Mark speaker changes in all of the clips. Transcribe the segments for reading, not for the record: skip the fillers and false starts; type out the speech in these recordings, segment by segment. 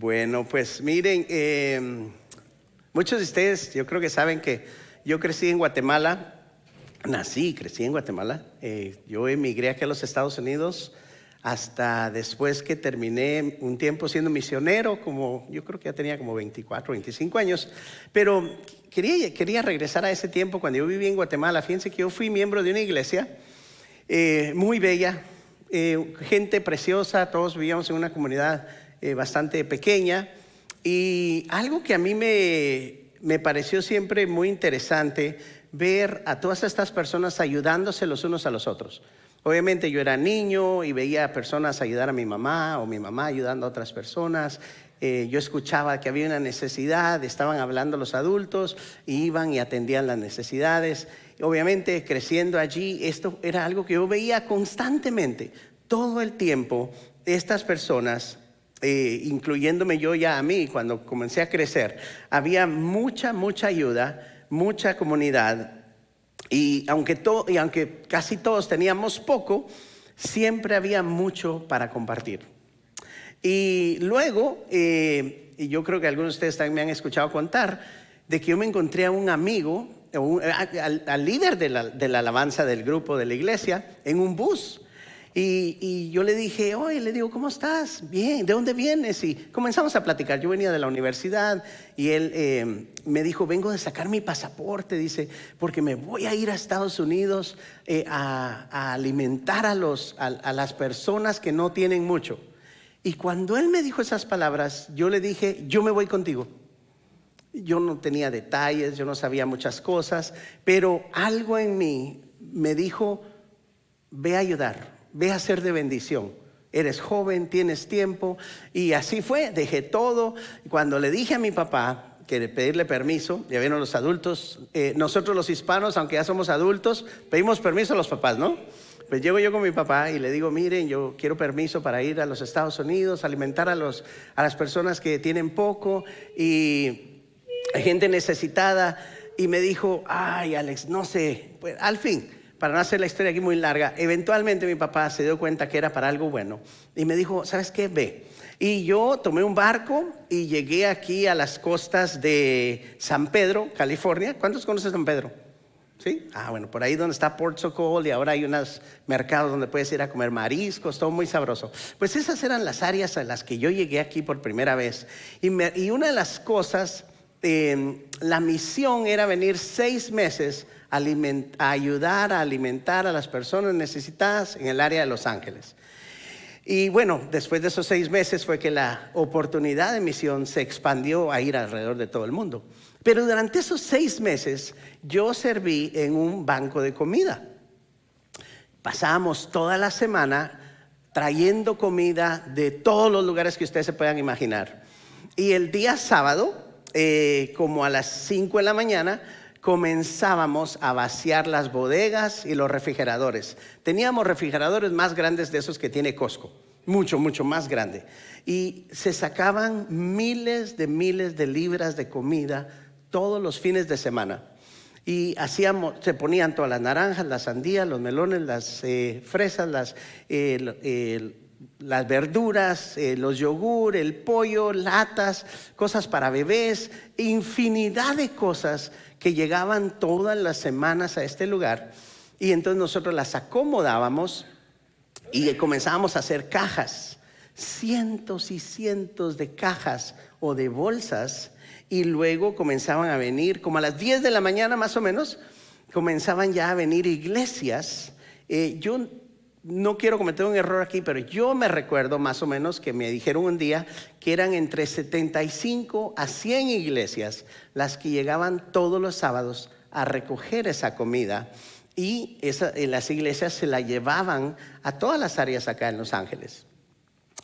Speaker 1: Bueno, pues miren, muchos de ustedes yo creo que saben que yo crecí en Guatemala, crecí en Guatemala. Yo emigré aquí a los Estados Unidos hasta después que terminé un tiempo siendo misionero, como yo creo que ya tenía como 24, 25 años, pero quería regresar a ese tiempo cuando yo viví en Guatemala. Fíjense que yo fui miembro de una iglesia muy bella, gente preciosa, todos vivíamos en una comunidad bastante pequeña, y algo que a mí me pareció siempre muy interesante, ver a todas estas personas ayudándose los unos a los otros. Obviamente yo era niño y veía a personas ayudar a mi mamá o mi mamá ayudando a otras personas. Yo escuchaba que había una necesidad, estaban hablando los adultos, y iban y atendían las necesidades. Obviamente creciendo allí, esto era algo que yo veía constantemente, todo el tiempo. Estas personas, incluyéndome yo ya a mí, cuando comencé a crecer, había mucha ayuda, mucha comunidad. Y aunque casi todos teníamos poco, siempre había mucho para compartir. Y luego, y yo creo que algunos de ustedes también me han escuchado contar, de que yo me encontré a un amigo, al líder de la alabanza del grupo de la iglesia, en un bus. Y yo le dije, oye, le digo, ¿cómo estás? Bien, ¿de dónde vienes? Y comenzamos a platicar. Yo venía de la universidad y él me dijo, vengo de sacar mi pasaporte, dice, porque me voy a ir a Estados Unidos a alimentar a las personas que no tienen mucho. Y cuando él me dijo esas palabras, yo le dije, yo me voy contigo. Yo no tenía detalles, yo no sabía muchas cosas, pero algo en mí me dijo, ve a ayudar. Ve a ser de bendición. Eres joven, tienes tiempo. Y así fue, dejé todo. Cuando le dije a mi papá que pedirle permiso, ya vieron los adultos, nosotros los hispanos, aunque ya somos adultos, pedimos permiso a los papás, ¿no? Pues llego yo con mi papá y le digo, miren, yo quiero permiso para ir a los Estados Unidos, alimentar a las personas que tienen poco y hay gente necesitada. Y me dijo, ay, Alex, no sé, pues al fin, para no hacer la historia aquí muy larga, eventualmente mi papá se dio cuenta que era para algo bueno y me dijo, ¿sabes qué? Ve. Y yo tomé un barco y llegué aquí a las costas de San Pedro, California. ¿Cuántos conocen San Pedro? ¿Sí? Bueno, por ahí donde está Port Socol, y ahora hay unos mercados donde puedes ir a comer mariscos, todo muy sabroso. Pues esas eran las áreas a las que yo llegué aquí por primera vez. Y una de las cosas, la misión era venir 6 meses a ayudar a alimentar a las personas necesitadas en el área de Los Ángeles. Y bueno, después de esos 6 meses fue que la oportunidad de misión se expandió a ir alrededor de todo el mundo. Pero durante esos 6 meses yo serví en un banco de comida. Pasábamos toda la semana trayendo comida de todos los lugares que ustedes se puedan imaginar. Y el día sábado, como a las 5 de la mañana, comenzábamos a vaciar las bodegas y los refrigeradores. Teníamos refrigeradores más grandes de esos que tiene Costco, mucho más grande. Y se sacaban miles de libras de comida todos los fines de semana. Y se ponían todas las naranjas, las sandías, los melones, las fresas, las verduras, los yogur, el pollo, latas, cosas para bebés, infinidad de cosas que llegaban todas las semanas a este lugar. Y entonces nosotros las acomodábamos y comenzábamos a hacer cajas, cientos y cientos de cajas o de bolsas. Y luego comenzaban a venir, como a las 10 de la mañana más o menos, comenzaban ya a venir iglesias. Yo no quiero cometer un error aquí, pero yo me recuerdo más o menos que me dijeron un día que eran entre 75 a 100 iglesias las que llegaban todos los sábados a recoger esa comida, y las iglesias se la llevaban a todas las áreas acá en Los Ángeles.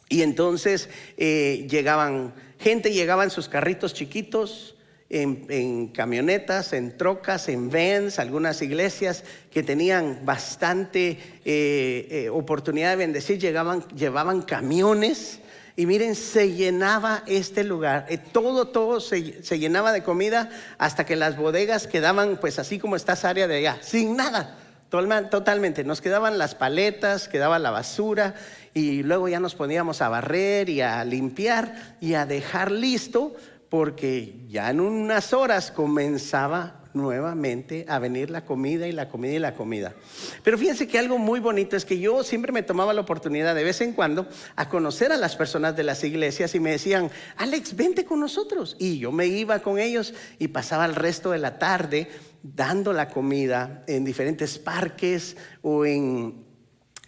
Speaker 1: Y entonces llegaba en sus carritos chiquitos, en camionetas, en trocas, en vans. Algunas iglesias que tenían bastante oportunidad de bendecir llevaban camiones. Y miren, se llenaba este lugar, todo se llenaba de comida, hasta que las bodegas quedaban pues así como esta área de allá, sin nada. Totalmente, nos quedaban las paletas, quedaba la basura y luego ya nos poníamos a barrer y a limpiar y a dejar listo porque ya en unas horas comenzaba nuevamente a venir la comida y la comida y la comida. Pero fíjense que algo muy bonito es que yo siempre me tomaba la oportunidad de vez en cuando a conocer a las personas de las iglesias y me decían, Alex, vente con nosotros. Y yo me iba con ellos y pasaba el resto de la tarde dando la comida en diferentes parques o en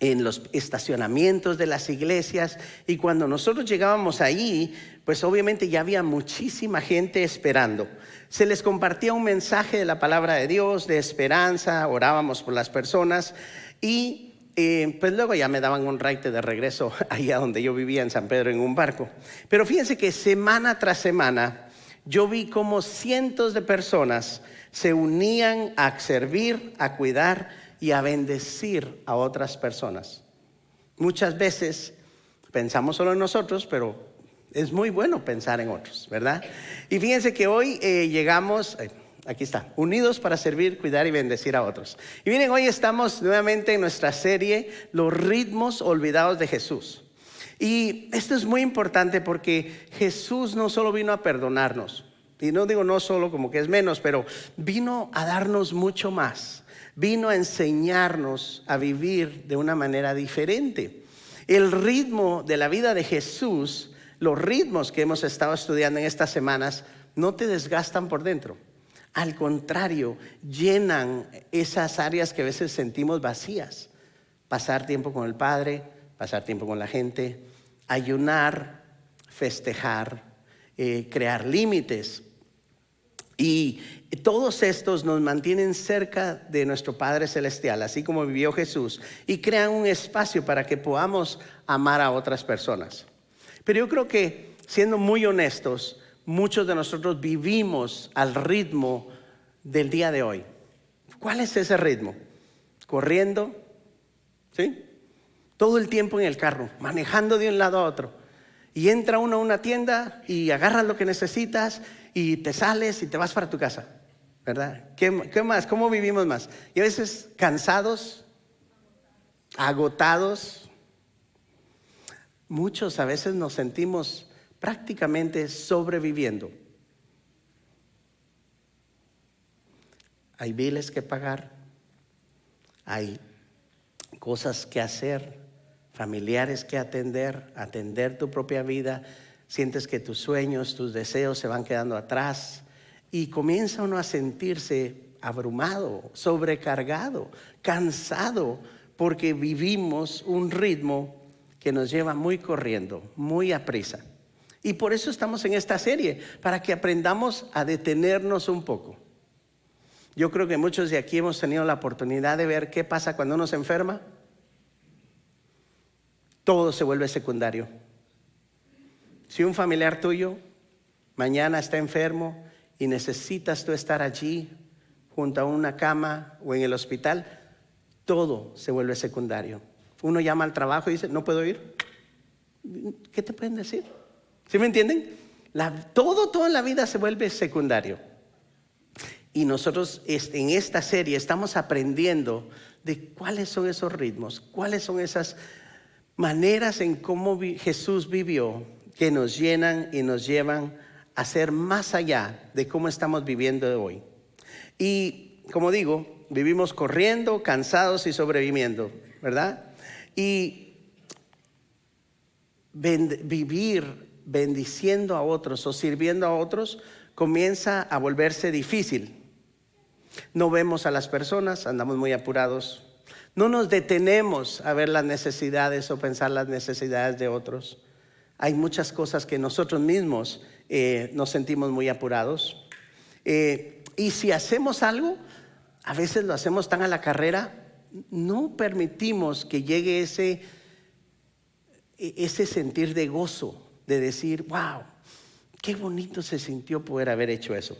Speaker 1: los estacionamientos de las iglesias. Y cuando nosotros llegábamos ahí, pues obviamente ya había muchísima gente esperando. Se les compartía un mensaje de la palabra de Dios, de esperanza, orábamos por las personas y pues luego ya me daban un raite de regreso allá donde yo vivía en San Pedro en un barco. Pero fíjense que semana tras semana yo vi como cientos de personas se unían a servir, a cuidar y a bendecir a otras personas. Muchas veces pensamos solo en nosotros, pero es muy bueno pensar en otros, ¿verdad? Y fíjense que hoy llegamos, aquí está, unidos para servir, cuidar y bendecir a otros. Y miren, hoy estamos nuevamente en nuestra serie Los ritmos olvidados de Jesús. Y esto es muy importante porque Jesús no solo vino a perdonarnos, y no digo no solo como que es menos, pero vino a darnos mucho más. Vino a enseñarnos a vivir de una manera diferente. El ritmo de la vida de Jesús, los ritmos que hemos estado estudiando en estas semanas, no te desgastan por dentro. Al contrario, llenan esas áreas que a veces sentimos vacías. Pasar tiempo con el Padre, pasar tiempo con la gente, ayunar, festejar, crear límites. Y todos estos nos mantienen cerca de nuestro Padre Celestial, así como vivió Jesús, y crean un espacio para que podamos amar a otras personas. Pero yo creo que, siendo muy honestos, muchos de nosotros vivimos al ritmo del día de hoy. ¿Cuál es ese ritmo? Corriendo, ¿sí? Todo el tiempo en el carro, manejando de un lado a otro. Y entra uno a una tienda y agarras lo que necesitas y te sales y te vas para tu casa, ¿verdad? ¿Qué más? ¿Cómo vivimos más? Y a veces cansados, agotados. Muchos a veces nos sentimos prácticamente sobreviviendo. Hay biles que pagar, hay cosas que hacer, familiares que atender tu propia vida. Sientes que tus sueños, tus deseos se van quedando atrás y comienza uno a sentirse abrumado, sobrecargado, cansado, porque vivimos un ritmo que nos lleva muy corriendo, muy a prisa. Y por eso estamos en esta serie, para que aprendamos a detenernos un poco. Yo creo que muchos de aquí hemos tenido la oportunidad de ver qué pasa cuando uno se enferma. Todo se vuelve secundario. Si un familiar tuyo mañana está enfermo y necesitas tú estar allí junto a una cama o en el hospital, todo se vuelve secundario. Uno llama al trabajo y dice, no puedo ir. ¿Qué te pueden decir? ¿Sí me entienden? Todo en la vida se vuelve secundario. Y nosotros en esta serie estamos aprendiendo de cuáles son esos ritmos, cuáles son esas maneras en cómo Jesús vivió, que nos llenan y nos llevan a ser más allá de cómo estamos viviendo hoy. Y como digo, vivimos corriendo, cansados y sobreviviendo, ¿verdad? Y vivir bendiciendo a otros o sirviendo a otros comienza a volverse difícil. No vemos a las personas, andamos muy apurados. No nos detenemos a ver las necesidades o pensar las necesidades de otros. Hay muchas cosas que nosotros mismos nos sentimos muy apurados. Y si hacemos algo, a veces lo hacemos tan a la carrera, no permitimos que llegue ese sentir de gozo, de decir, wow, qué bonito se sintió poder haber hecho eso.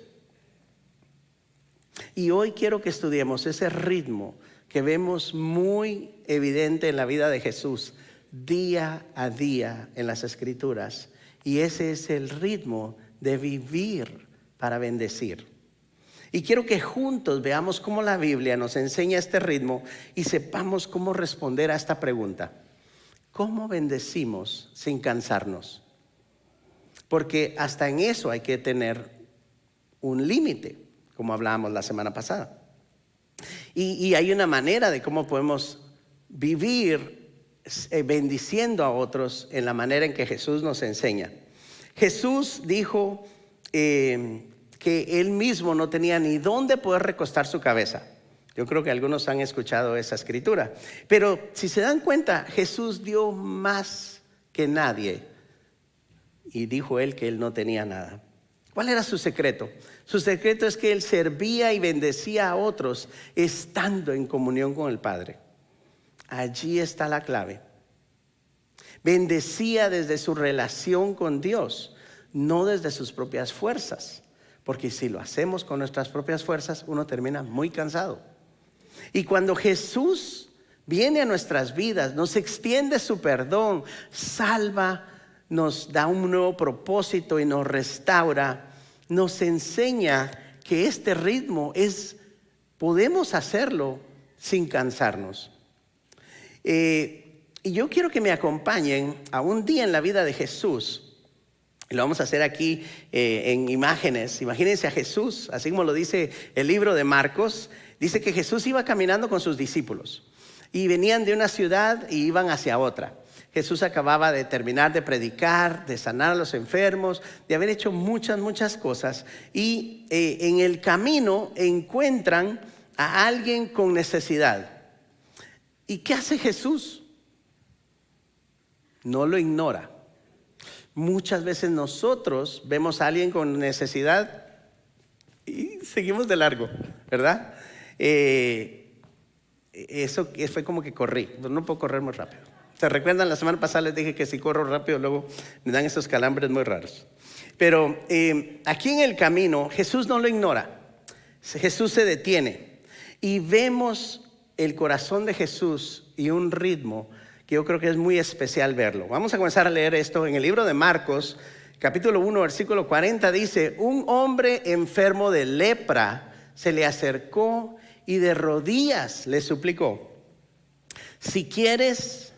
Speaker 1: Y hoy quiero que estudiemos ese ritmo que vemos muy evidente en la vida de Jesús, día a día en las Escrituras. Y ese es el ritmo de vivir para bendecir. Y quiero que juntos veamos cómo la Biblia nos enseña este ritmo y sepamos cómo responder a esta pregunta. ¿Cómo bendecimos sin cansarnos? Porque hasta en eso hay que tener un límite, como hablábamos la semana pasada. Y hay una manera de cómo podemos vivir bendiciendo a otros en la manera en que Jesús nos enseña. Jesús dijo que él mismo no tenía ni dónde poder recostar su cabeza. Yo creo que algunos han escuchado esa escritura. Pero si se dan cuenta, Jesús dio más que nadie. Y dijo él que él no tenía nada. ¿Cuál era su secreto? Su secreto es que él servía y bendecía a otros estando en comunión con el Padre. Allí está la clave. Bendecía desde su relación con Dios, no desde sus propias fuerzas. Porque si lo hacemos con nuestras propias fuerzas, uno termina muy cansado. Y cuando Jesús viene a nuestras vidas, nos extiende su perdón, salva, nos da un nuevo propósito y nos restaura, nos enseña que este ritmo podemos hacerlo sin cansarnos. Y yo quiero que me acompañen a un día en la vida de Jesús. Lo vamos a hacer aquí en imágenes. Imagínense a Jesús, así como lo dice el libro de Marcos. Dice que Jesús iba caminando con sus discípulos y venían de una ciudad y iban hacia otra. Jesús acababa de terminar de predicar, de sanar a los enfermos, de haber hecho muchas cosas. Y en el camino encuentran a alguien con necesidad. ¿Y qué hace Jesús? No lo ignora. Muchas veces nosotros vemos a alguien con necesidad y seguimos de largo, ¿verdad? Eso fue como que corrí. No puedo correr muy rápido. ¿Se recuerdan? La semana pasada les dije que si corro rápido luego me dan esos calambres muy raros. Pero aquí en el camino Jesús no lo ignora. Jesús se detiene y vemos el corazón de Jesús y un ritmo que yo creo que es muy especial verlo. Vamos a comenzar a leer esto en el libro de Marcos, capítulo 1, versículo 40. Dice: un hombre enfermo de lepra se le acercó y de rodillas le suplicó: si quieres,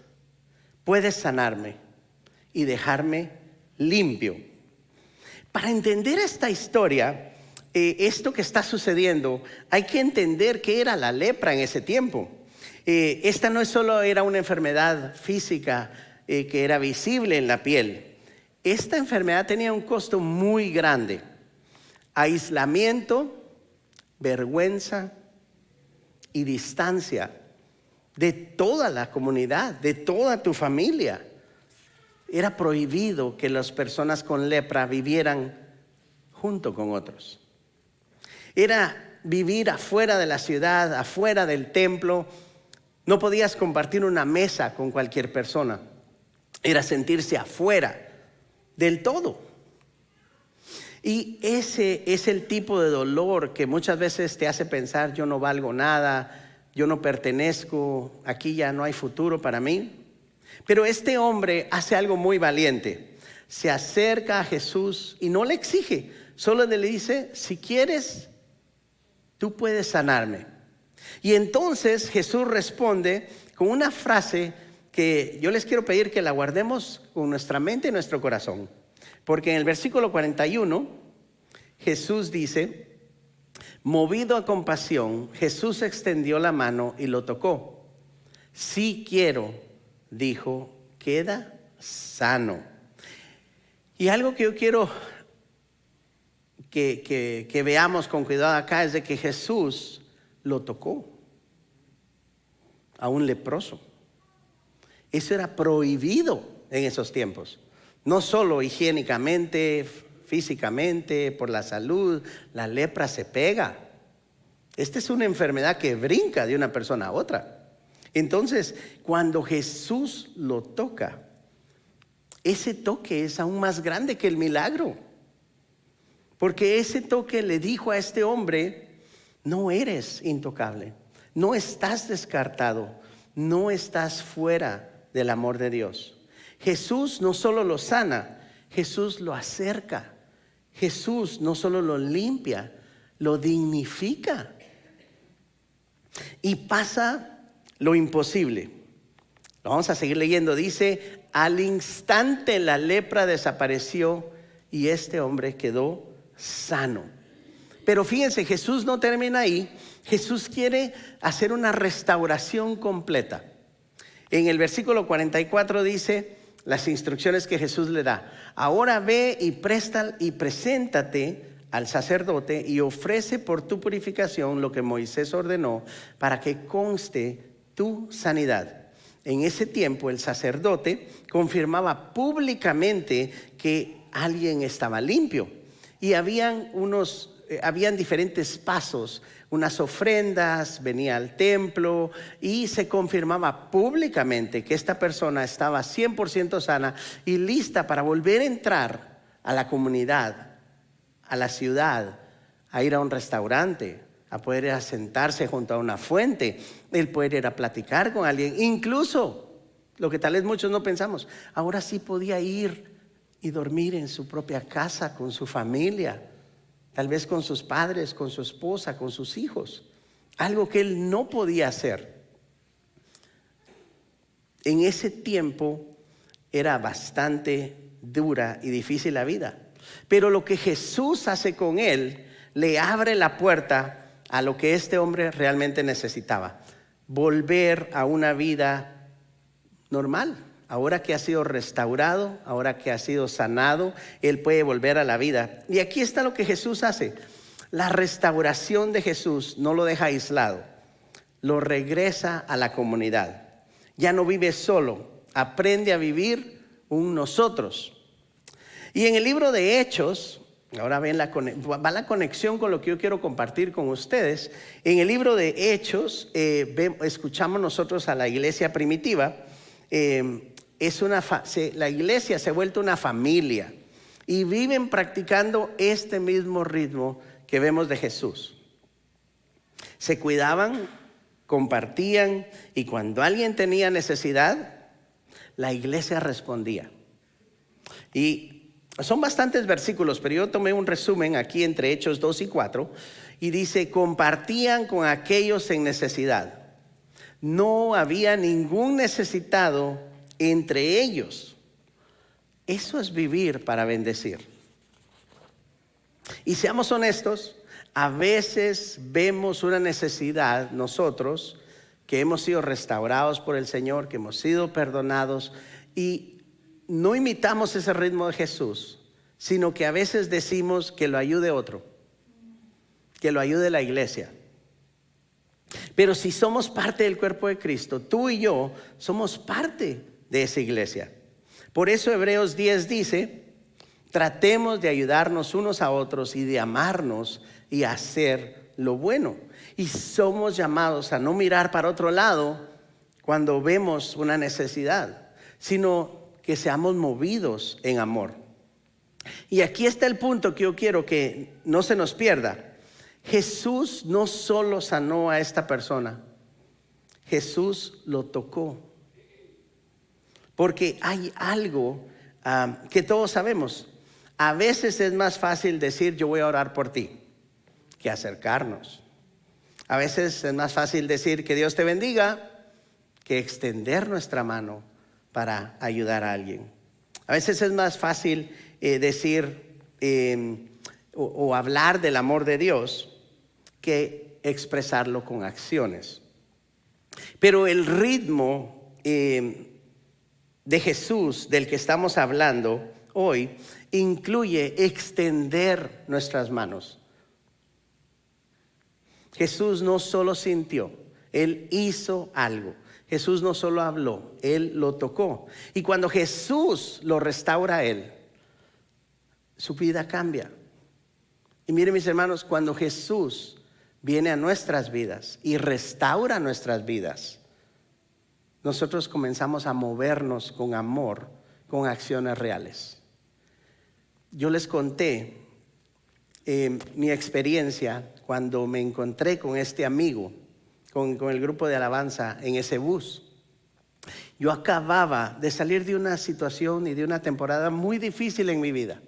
Speaker 1: puedes sanarme y dejarme limpio. Para entender esta historia, esto que está sucediendo, hay que entender qué era la lepra en ese tiempo. Esta no solo era una enfermedad física que era visible en la piel. Esta enfermedad tenía un costo muy grande: aislamiento, vergüenza y distancia de toda la comunidad, de toda tu familia. Era prohibido que las personas con lepra vivieran junto con otros. Era vivir afuera de la ciudad, afuera del templo. No podías compartir una mesa con cualquier persona. Era sentirse afuera del todo. Y ese es el tipo de dolor que muchas veces te hace pensar: yo no valgo nada, yo no pertenezco, aquí ya no hay futuro para mí. Pero este hombre hace algo muy valiente. Se acerca a Jesús y no le exige, solo le dice: si quieres, tú puedes sanarme. Y entonces Jesús responde con una frase que yo les quiero pedir que la guardemos con nuestra mente y nuestro corazón. Porque en el versículo 41 Jesús dice: movido a compasión, Jesús extendió la mano y lo tocó. Sí quiero, dijo, queda sano. Y algo que yo quiero que veamos con cuidado acá es de que Jesús lo tocó a un leproso. Eso era prohibido en esos tiempos. No solo higiénicamente, físicamente, por la salud. La lepra se pega. Esta es una enfermedad que brinca de una persona a otra. Entonces, cuando Jesús lo toca, ese toque es aún más grande que el milagro. Porque ese toque le dijo a este hombre: no eres intocable, no estás descartado, no estás fuera del amor de Dios. Jesús no solo lo sana, Jesús lo acerca. Jesús no solo lo limpia, lo dignifica. Y pasa lo imposible. Lo vamos a seguir leyendo. Dice, al instante la lepra desapareció y este hombre quedó sano. Pero fíjense, Jesús no termina ahí. Jesús quiere hacer una restauración completa. En el versículo 44 dice las instrucciones que Jesús le da. Ahora ve y preséntate al sacerdote y ofrece por tu purificación lo que Moisés ordenó para que conste tu sanidad. En ese tiempo el sacerdote confirmaba públicamente que alguien estaba limpio. Y habían diferentes pasos, unas ofrendas, venía al templo y se confirmaba públicamente que esta persona estaba 100% sana y lista para volver a entrar a la comunidad, a la ciudad, a ir a un restaurante, a poder ir a sentarse junto a una fuente, el poder ir a platicar con alguien, incluso lo que tal vez muchos no pensamos, ahora sí podía ir y dormir en su propia casa con su familia, tal vez con sus padres, con su esposa, con sus hijos, algo que él no podía hacer. En ese tiempo era bastante dura y difícil la vida, pero lo que Jesús hace con él le abre la puerta a lo que este hombre realmente necesitaba: volver a una vida normal. Ahora que ha sido restaurado, ahora que ha sido sanado, él puede volver a la vida. Y aquí está lo que Jesús hace. La restauración de Jesús no lo deja aislado, lo regresa a la comunidad. Ya no vive solo, aprende a vivir un nosotros. Y en el libro de Hechos, ahora ven va la conexión con lo que yo quiero compartir con ustedes. En el libro de Hechos escuchamos nosotros a la iglesia primitiva. La iglesia se ha vuelto una familia y viven practicando este mismo ritmo que vemos de Jesús. Se cuidaban, compartían, y cuando alguien tenía necesidad, la iglesia respondía. Y son bastantes versículos, pero yo tomé un resumen aquí entre Hechos 2 y 4 y dice: compartían con aquellos en necesidad. No había ningún necesitado entre ellos. Eso es vivir para bendecir. Y seamos honestos, a veces vemos una necesidad nosotros que hemos sido restaurados por el Señor, que hemos sido perdonados, y no imitamos ese ritmo de Jesús, sino que a veces decimos que lo ayude otro, que lo ayude la iglesia. Pero si somos parte del cuerpo de Cristo, tú y yo somos parte de esa iglesia. Por eso Hebreos 10 dice: tratemos de ayudarnos unos a otros y de amarnos y hacer lo bueno. Y somos llamados a no mirar para otro lado cuando vemos una necesidad, sino que seamos movidos en amor. Y aquí está el punto que yo quiero que no se nos pierda. Jesús no solo sanó a esta persona, Jesús lo tocó. Porque hay algo que todos sabemos. A veces es más fácil decir: yo voy a orar por ti, que acercarnos. A veces es más fácil decir: que Dios te bendiga, que extender nuestra mano para ayudar a alguien. A veces es más fácil decir o hablar del amor de Dios que expresarlo con acciones. Pero el ritmo de Jesús del que estamos hablando hoy incluye extender nuestras manos. Jesús no solo sintió, Él hizo algo. Jesús no solo habló, Él lo tocó. Y cuando Jesús lo restaura a Él, su vida cambia. Y miren, mis hermanos, cuando Jesús viene a nuestras vidas y restaura nuestras vidas, nosotros comenzamos a movernos con amor, con acciones reales. Yo les conté mi experiencia cuando me encontré con este amigo, con el grupo de alabanza en ese bus. Yo acababa de salir de una situación y de una temporada muy difícil en mi vida.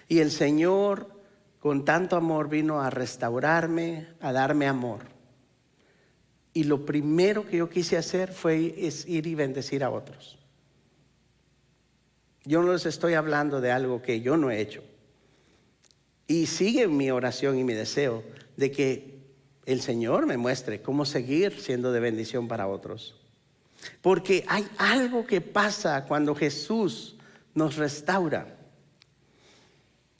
Speaker 1: Y el Señor con tanto amor vino a restaurarme, a darme amor. Y lo primero que yo quise hacer es ir y bendecir a otros. Yo no les estoy hablando de algo que yo no he hecho. Y sigue mi oración y mi deseo de que el Señor me muestre cómo seguir siendo de bendición para otros. Porque hay algo que pasa cuando Jesús nos restaura.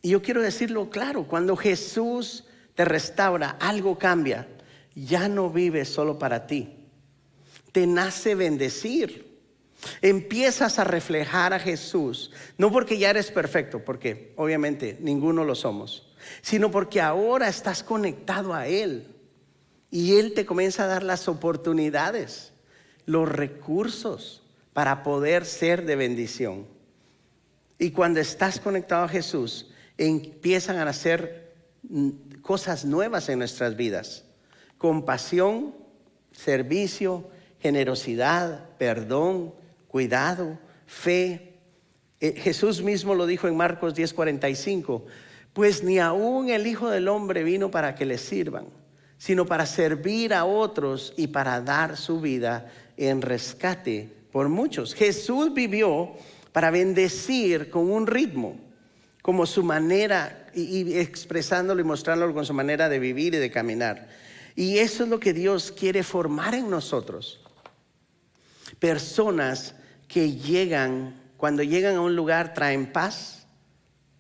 Speaker 1: Y yo quiero decirlo claro, cuando Jesús te restaura, algo cambia. Ya no vives solo para ti. Te nace bendecir. Empiezas a reflejar a Jesús, no porque ya eres perfecto, porque obviamente ninguno lo somos, sino porque ahora estás conectado a Él y Él te comienza a dar las oportunidades, los recursos para poder ser de bendición. Y cuando estás conectado a Jesús, empiezan a nacer cosas nuevas en nuestras vidas: compasión, servicio, generosidad, perdón, cuidado, fe. Jesús mismo lo dijo en Marcos 10:45: pues ni aún el Hijo del Hombre vino para que le sirvan, sino para servir a otros y para dar su vida en rescate por muchos. Jesús vivió para bendecir con un ritmo, como su manera, y expresándolo y mostrándolo con su manera de vivir y de caminar. Y eso es lo que Dios quiere formar en nosotros. Personas que cuando llegan a un lugar, traen paz,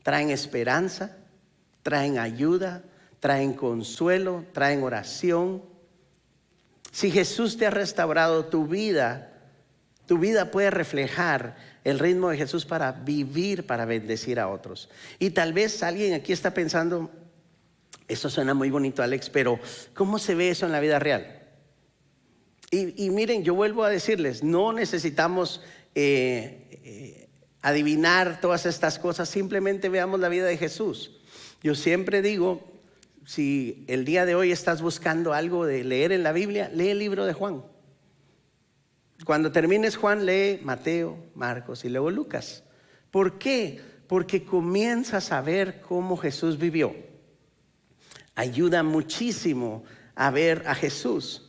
Speaker 1: traen esperanza, traen ayuda, traen consuelo, traen oración. Si Jesús te ha restaurado tu vida puede reflejar el ritmo de Jesús para vivir, para bendecir a otros. Y tal vez alguien aquí está pensando: eso suena muy bonito, Alex, pero ¿cómo se ve eso en la vida real? Y miren, yo vuelvo a decirles, no necesitamos adivinar todas estas cosas, simplemente veamos la vida de Jesús. Yo siempre digo, si el día de hoy estás buscando algo de leer en la Biblia, lee el libro de Juan. Cuando termines Juan, lee Mateo, Marcos y luego Lucas. ¿Por qué? Porque comienzas a ver cómo Jesús vivió. Ayuda muchísimo a ver a Jesús.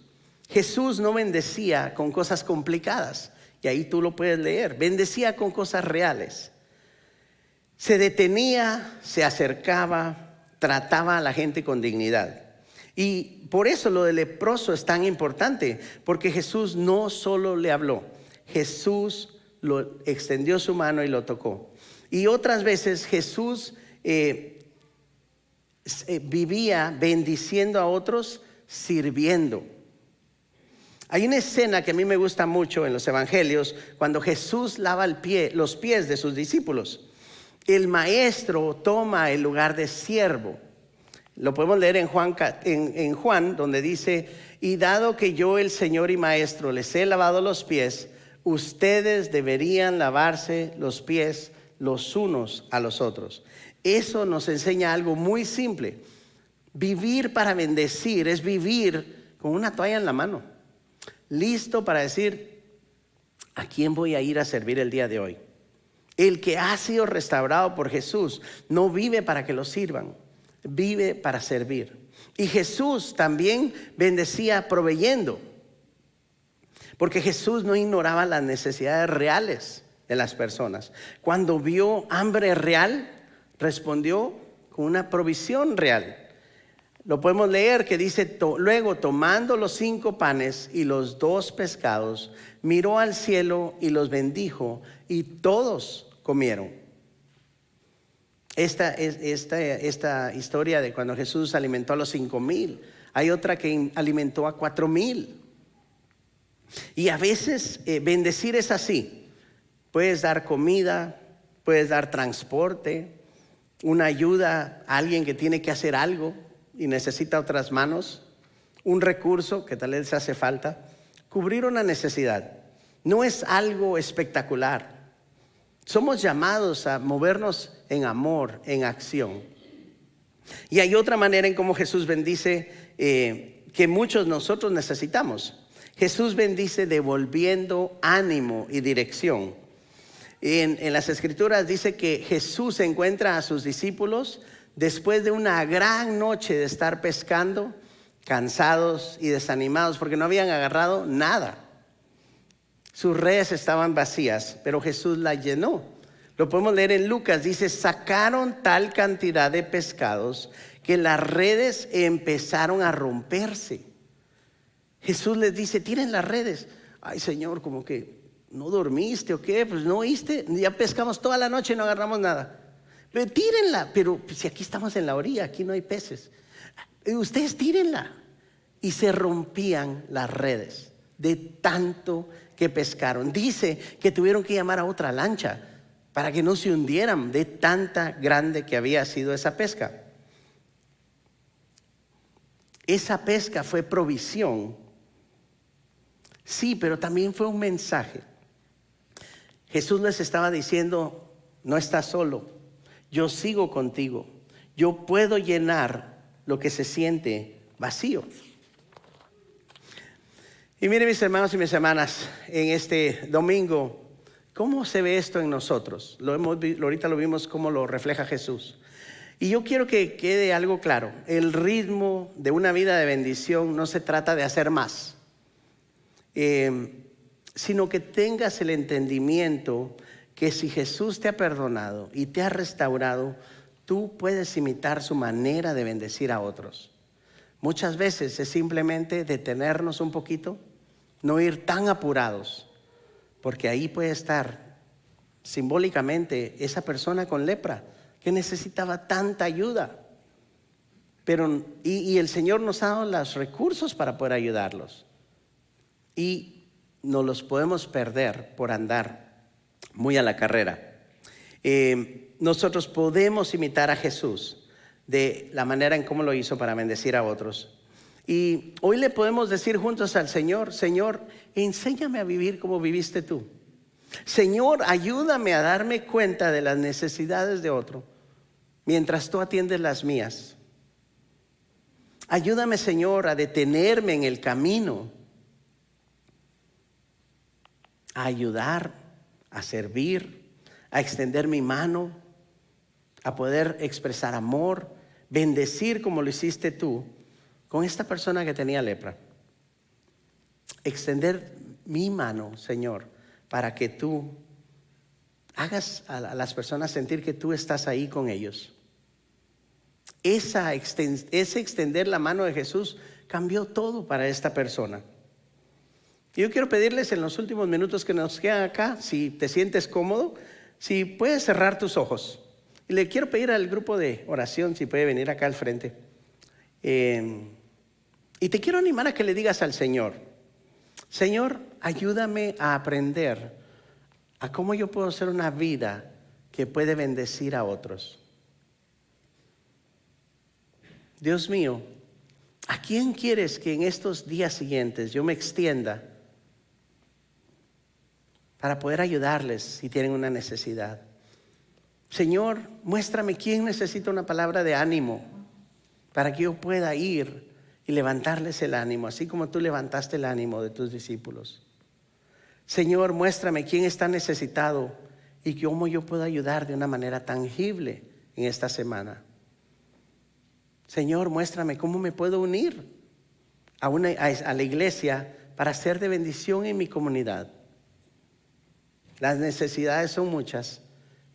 Speaker 1: Jesús no bendecía con cosas complicadas, y ahí tú lo puedes leer. Bendecía con cosas reales. Se detenía, se acercaba, trataba a la gente con dignidad. Y por eso lo del leproso es tan importante, porque Jesús no solo le habló, Jesús lo extendió su mano y lo tocó. Y otras veces Jesús vivía bendiciendo a otros, sirviendo. Hay una escena que a mí me gusta mucho en los evangelios, cuando Jesús lava los pies de sus discípulos. El maestro toma el lugar de siervo. Lo podemos leer en Juan, donde dice: y dado que yo, el Señor y Maestro, les he lavado los pies, ustedes deberían lavarse los pies los unos a los otros. Eso nos enseña algo muy simple. Vivir para bendecir es vivir con una toalla en la mano, listo para decir: ¿a quién voy a ir a servir el día de hoy? El que ha sido restaurado por Jesús no vive para que lo sirvan, vive para servir. Y Jesús también bendecía proveyendo, porque Jesús no ignoraba las necesidades reales de las personas. Cuando vio hambre real, respondió con una provisión real. Lo podemos leer que dice: luego, tomando los 5 panes y los 2 pescados, miró al cielo y los bendijo, y todos comieron. Esta historia de cuando Jesús alimentó a los 5,000. Hay otra que alimentó a 4,000. Y a veces bendecir es así. Puedes dar comida, puedes dar transporte, una ayuda a alguien que tiene que hacer algo y necesita otras manos, un recurso que tal vez hace falta, cubrir una necesidad. No es algo espectacular. Somos llamados a movernos en amor, en acción. Y hay otra manera en cómo Jesús bendice que muchos nosotros necesitamos. Jesús bendice devolviendo ánimo y dirección. En las Escrituras dice que Jesús encuentra a sus discípulos después de una gran noche de estar pescando, cansados y desanimados porque no habían agarrado nada. Sus redes estaban vacías, pero Jesús las llenó. Lo podemos leer en Lucas, dice, sacaron tal cantidad de pescados que las redes empezaron a romperse. Jesús les dice, tiren las redes. Ay, Señor, como que no dormiste o qué, pues no oíste, ya pescamos toda la noche y no agarramos nada. Pero tírenla, pero si aquí estamos en la orilla, aquí no hay peces. Ustedes tírenla. Y se rompían las redes de tanto que pescaron. Dice que tuvieron que llamar a otra lancha para que no se hundieran de tanta grande que había sido esa pesca. Esa pesca fue provisión, sí, pero también fue un mensaje. Jesús les estaba diciendo, no estás solo, yo sigo contigo, yo puedo llenar lo que se siente vacío. Y miren, mis hermanos y mis hermanas, en este domingo, ¿cómo se ve esto en nosotros? Ahorita lo vimos cómo lo refleja Jesús. Y yo quiero que quede algo claro. El ritmo de una vida de bendición no se trata de hacer más, sino que tengas el entendimiento que si Jesús te ha perdonado y te ha restaurado, tú puedes imitar su manera de bendecir a otros. Muchas veces es simplemente detenernos un poquito, no ir tan apurados, porque ahí puede estar simbólicamente esa persona con lepra que necesitaba tanta ayuda. Pero, y el Señor nos ha dado los recursos para poder ayudarlos. Y no los podemos perder por andar muy a la carrera. Nosotros podemos imitar a Jesús de la manera en cómo lo hizo para bendecir a otros. Y hoy le podemos decir juntos al Señor, Señor, enséñame a vivir como viviste tú. Señor, ayúdame a darme cuenta de las necesidades de otro mientras tú atiendes las mías. Ayúdame, Señor, a detenerme en el camino, a ayudar, a servir, a extender mi mano, a poder expresar amor, bendecir como lo hiciste tú con esta persona que tenía lepra. Extender mi mano, Señor, para que tú hagas a las personas sentir que tú estás ahí con ellos. Ese extender la mano de Jesús cambió todo para esta persona. Y yo quiero pedirles en los últimos minutos que nos quedan acá, si te sientes cómodo, si puedes cerrar tus ojos. Y le quiero pedir al grupo de oración si puede venir acá al frente. Y te quiero animar a que le digas al Señor, Señor, ayúdame a aprender a cómo yo puedo ser una vida que puede bendecir a otros. Dios mío, ¿a quién quieres que en estos días siguientes yo me extienda para poder ayudarles si tienen una necesidad? Señor, muéstrame quién necesita una palabra de ánimo para que yo pueda ir y levantarles el ánimo, así como tú levantaste el ánimo de tus discípulos. Señor, muéstrame quién está necesitado y cómo yo puedo ayudar de una manera tangible en esta semana. Señor, muéstrame cómo me puedo unir a la iglesia para ser de bendición en mi comunidad. Las necesidades son muchas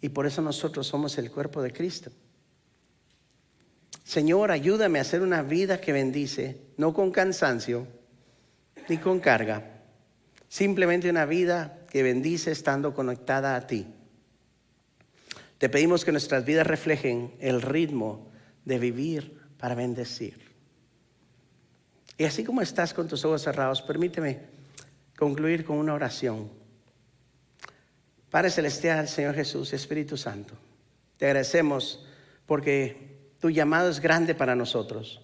Speaker 1: y por eso nosotros somos el cuerpo de Cristo. Señor, ayúdame a hacer una vida que bendice, no con cansancio ni con carga, simplemente una vida que bendice estando conectada a ti. Te pedimos que nuestras vidas reflejen el ritmo de vivir para bendecir. Y así como estás con tus ojos cerrados, permíteme concluir con una oración. Padre Celestial, Señor Jesús, Espíritu Santo, te agradecemos porque tu llamado es grande para nosotros.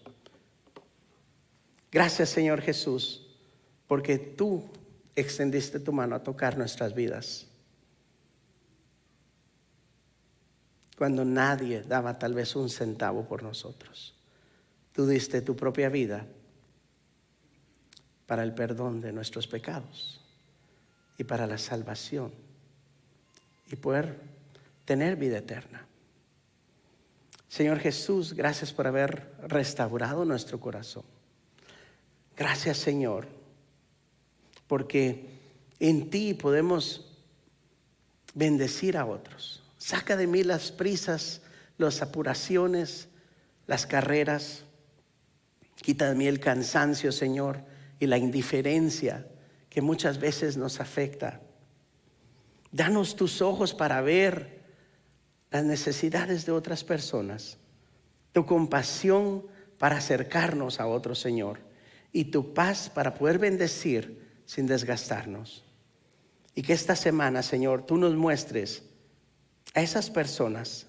Speaker 1: Gracias, Señor Jesús, porque tú extendiste tu mano a tocar nuestras vidas. Cuando nadie daba tal vez un centavo por nosotros, tú diste tu propia vida para el perdón de nuestros pecados y para la salvación y poder tener vida eterna. Señor Jesús, gracias por haber restaurado nuestro corazón. Gracias, Señor, porque en ti podemos bendecir a otros. Saca de mí las prisas, las apuraciones, las carreras. Quita de mí el cansancio, Señor, y la indiferencia que muchas veces nos afecta. Danos tus ojos para ver las necesidades de otras personas, tu compasión para acercarnos a otros, Señor, y tu paz para poder bendecir sin desgastarnos. Y que esta semana, Señor, tú nos muestres a esas personas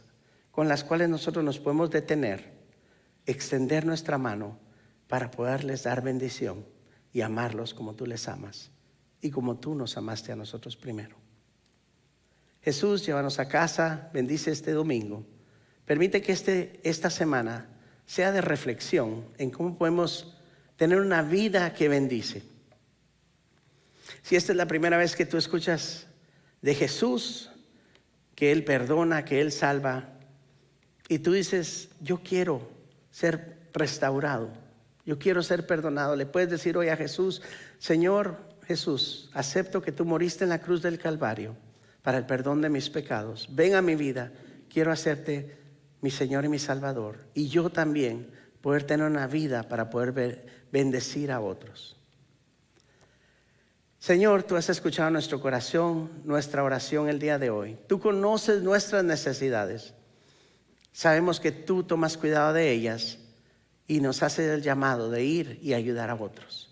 Speaker 1: con las cuales nosotros nos podemos detener, extender nuestra mano para poderles dar bendición y amarlos como tú les amas y como tú nos amaste a nosotros primero. Jesús, llévanos a casa, bendice este domingo. Permite que esta semana sea de reflexión en cómo podemos tener una vida que bendice. Si esta es la primera vez que tú escuchas de Jesús, que Él perdona, que Él salva, y tú dices, yo quiero ser restaurado, yo quiero ser perdonado, le puedes decir hoy a Jesús, Señor Jesús, acepto que tú moriste en la cruz del Calvario para el perdón de mis pecados. Ven a mi vida, quiero hacerte mi Señor y mi Salvador. Y yo también poder tener una vida para poder bendecir a otros. Señor, tú has escuchado nuestro corazón, nuestra oración el día de hoy. Tú conoces nuestras necesidades. Sabemos que tú tomas cuidado de ellas y nos haces el llamado de ir y ayudar a otros.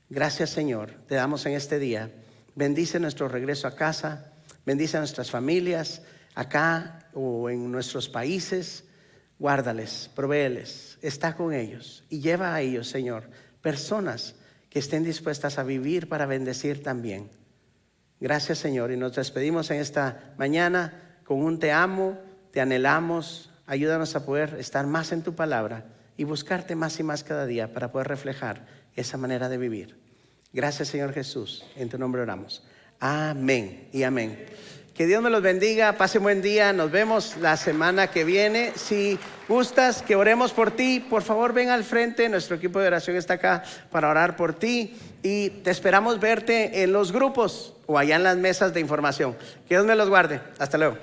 Speaker 1: Gracias, Señor, te damos en este día. Bendice nuestro regreso a casa. Bendice a nuestras familias acá o en nuestros países. Guárdales, provéeles, está con ellos y lleva a ellos, Señor, personas que estén dispuestas a vivir para bendecir también. Gracias, Señor, y nos despedimos en esta mañana con un te amo, te anhelamos. Ayúdanos a poder estar más en tu palabra y buscarte más y más cada día para poder reflejar esa manera de vivir. Gracias, Señor Jesús, en tu nombre oramos. Amén y amén. Que Dios me los bendiga, pase buen día, nos vemos la semana que viene. Si gustas que oremos por ti, por favor ven al frente, nuestro equipo de oración está acá para orar por ti y te esperamos verte en los grupos o allá en las mesas de información. Que Dios me los guarde, hasta luego.